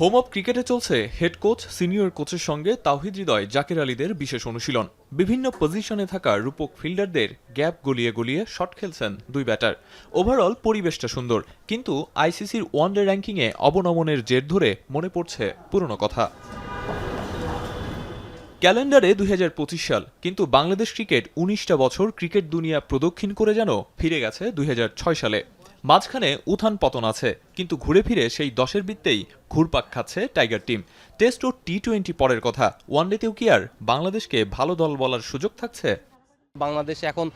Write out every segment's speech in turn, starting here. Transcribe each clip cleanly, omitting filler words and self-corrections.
Home of ক্রিকেটে চলছে head coach senior কোচের সঙ্গে তাওহিদ হৃদয় জাকের আলীদের বিশেষ অনুশীলন। বিভিন্ন পজিশনে থাকা রূপক ফিল্ডারদের গ্যাপ গলিয়ে গলিয়ে শট খেলছেন দুই ব্যাটার। ওভারঅল পরিবেশটা সুন্দর, কিন্তু আইসিসির ওয়ানডে র্যাঙ্কিংয়ে অবনমনের জের ধরে মনে পড়ছে পুরনো কথা। ক্যালেন্ডারে ২০২৫ সাল, কিন্তু বাংলাদেশ ক্রিকেট ১৯টা বছর ক্রিকেট দুনিয়া প্রদক্ষিণ করে যেন ফিরে গেছে ২০০৬ সালে। মাঝখানে উত্থান পতন আছে, কিন্তু ঘুরে ফিরে সেই ১০-এর বৃত্তেই ঘুরপাক খাচ্ছে টাইগার টিম। টেস্ট ও টি-20 পরের কথা, ওয়ানডেতেও কি আর বাংলাদেশকে ভালো দল বলার সুযোগ থাকছে? বাংলাদেশ এখন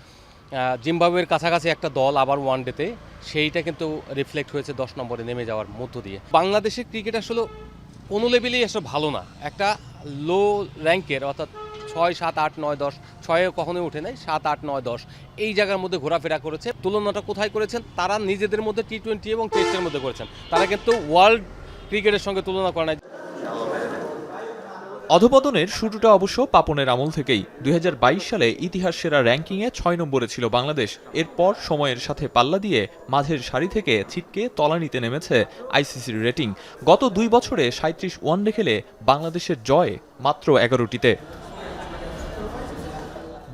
জিম্বাবুয়ের কাছাকাছি একটা দল আবার ওয়ানডেতে, সেইটা কিন্তু রিফ্লেক্ট হয়েছে ১০ নম্বরে নেমে যাওয়ার মধ্য দিয়ে। বাংলাদেশের ক্রিকেট আসলে কোনো লেভেলেই আসলে ভালো না, একটা লো র্যাঙ্কের, অর্থাৎ ৬, ৭, ৮, ৯, ১০, ৬-এ কখনোই ওঠে নাই, ৭, ৮, ৯, ১০ এই জায়গার মধ্যে ঘোরাফেরা করেছে। তুলনাটা কোথায় করেছেন? তারা নিজেদের মধ্যে টি-20 এবং টেস্টের মধ্যে করেছেন, তারা কিন্তু ওয়ার্ল্ড ক্রিকেটের সঙ্গে তুলনা করে নাই। অধপতনের শুরুটা অবশ্য পাপনের আমল থেকেই। ২০২২ সালে ইতিহাস সেরা র্যাঙ্কিংয়ে ৬ নম্বরে ছিল বাংলাদেশ। এরপর সময়ের সাথে পাল্লা দিয়ে মাঝের সারি থেকে ছিটকে তলানিতে নেমেছে আইসিসির রেটিং। গত ২ বছরে ৩৭ ওয়ানডে খেলে বাংলাদেশের জয় মাত্র ১১টিতে।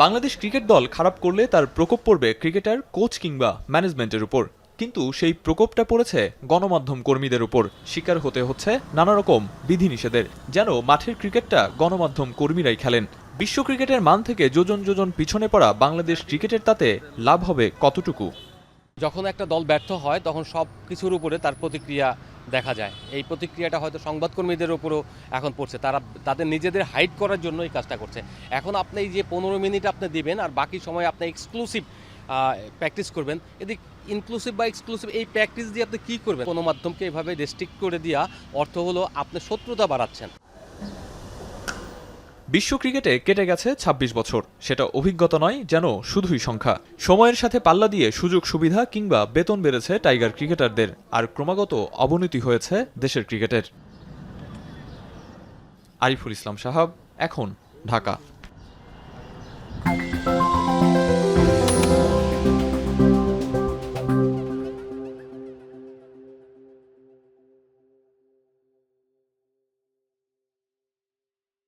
বাংলাদেশ ক্রিকেট দল খারাপ করলে তার প্রকোপ পড়বে ক্রিকেটার, কোচ কিংবা ম্যানেজমেন্টের উপর। কিন্তু সেই প্রকোপটা পড়েছে গণমাধ্যম কর্মীদের উপর। শিকার হতে হচ্ছে নানা রকম বিধিনিষেধের, যেন মাঠের ক্রিকেটটা গণমাধ্যম কর্মীরাই খেলেন। বিশ্ব ক্রিকেটের মান থেকে যোজন যোজন পিছনে পড়া বাংলাদেশ ক্রিকেটের তাতে লাভ হবে কতটুকু? যখন একটা দল ব্যর্থ হয় তখন সব কিছুর উপরে তার প্রতিক্রিয়া দেখা যায়। এই প্রতিক্রিয়াটা হয়তো সংবাদকর্মীদের উপরও এখন পড়ছে, তারা তাদের নিজেদের হাইড করার জন্য এই কাজটা করছে। এখন আপনি এই যে ১৫ মিনিট আপনি দিবেন আর বাকি সময় আপনি এক্সক্লুসিভ প্র্যাকটিস করবেন, এদিক ইনক্লুসিভ বা এক্সক্লুসিভ এই প্র্যাকটিস দিয়ে আপনি কী করবেন? কোনো মাধ্যমকে এভাবে রেস্ট্রিক্ট করে দেওয়া অর্থ হলো আপনি শত্রুতা বাড়াচ্ছেন। বিশ্ব ক্রিকেটে কেটে গেছে ২৬ বছর, সেটা অভিজ্ঞতা নয়, যেন শুধুই সংখ্যা। সময়ের সাথে পাল্লা দিয়ে সুযোগ সুবিধা কিংবা বেতন বেড়েছে টাইগার ক্রিকেটারদের, আর ক্রমাগত অবনতি হয়েছে দেশের ক্রিকেটের। আরিফুল ইসলাম সাহাব, এখন, ঢাকা।